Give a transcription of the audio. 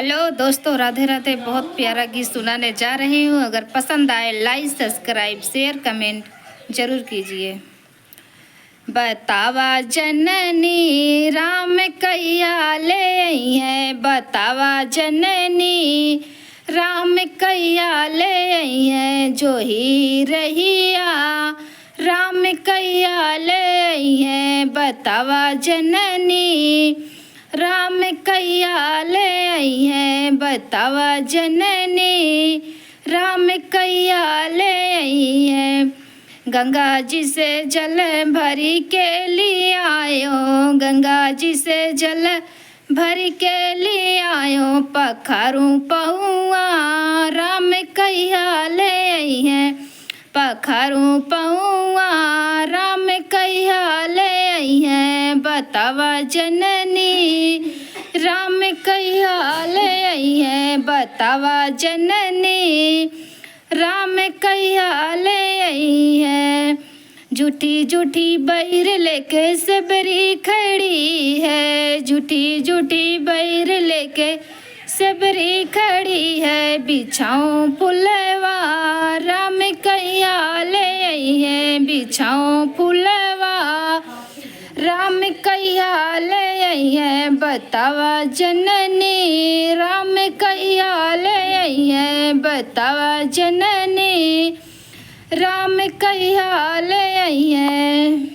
Hello दोस्तों, राधे राधे। बहुत प्यारा गीत सुनाने जा रही हूँ। अगर पसंद आए लाइक सब्सक्राइब शेयर कमेंट जरूर कीजिए। बतावा जननी राम कैया ले आई है, बतावा जननी राम कैया ले आई है, जो ही रहिया राम कैया ले आई है। बतावा जननी राम कैया ले आई है, बतावा जननी राम कैया ले आई है। गंगा जी से जल भरी के लिए आयो, गंगा जी से जल भरी के लिए आयो, पखारूं पहुआ राम कैया ले आई है, पखारूं पहुआ राम कैया ले आई है। बतावा जननी राम कैया ले आई है, बतावा जननी राम कैया ले आई है। झूठी झूठी बैर लेके सबरी खड़ी है, झूठी झूठी बैर लेके सबरी खड़ी है, बिछाऊं फुलवा राम कैया ले आई है, बिछाऊं फुलवा राम कैया ले आई है। बतावा जननी राम कैया ले आई है, बतावा जननी राम कैया ले आई है।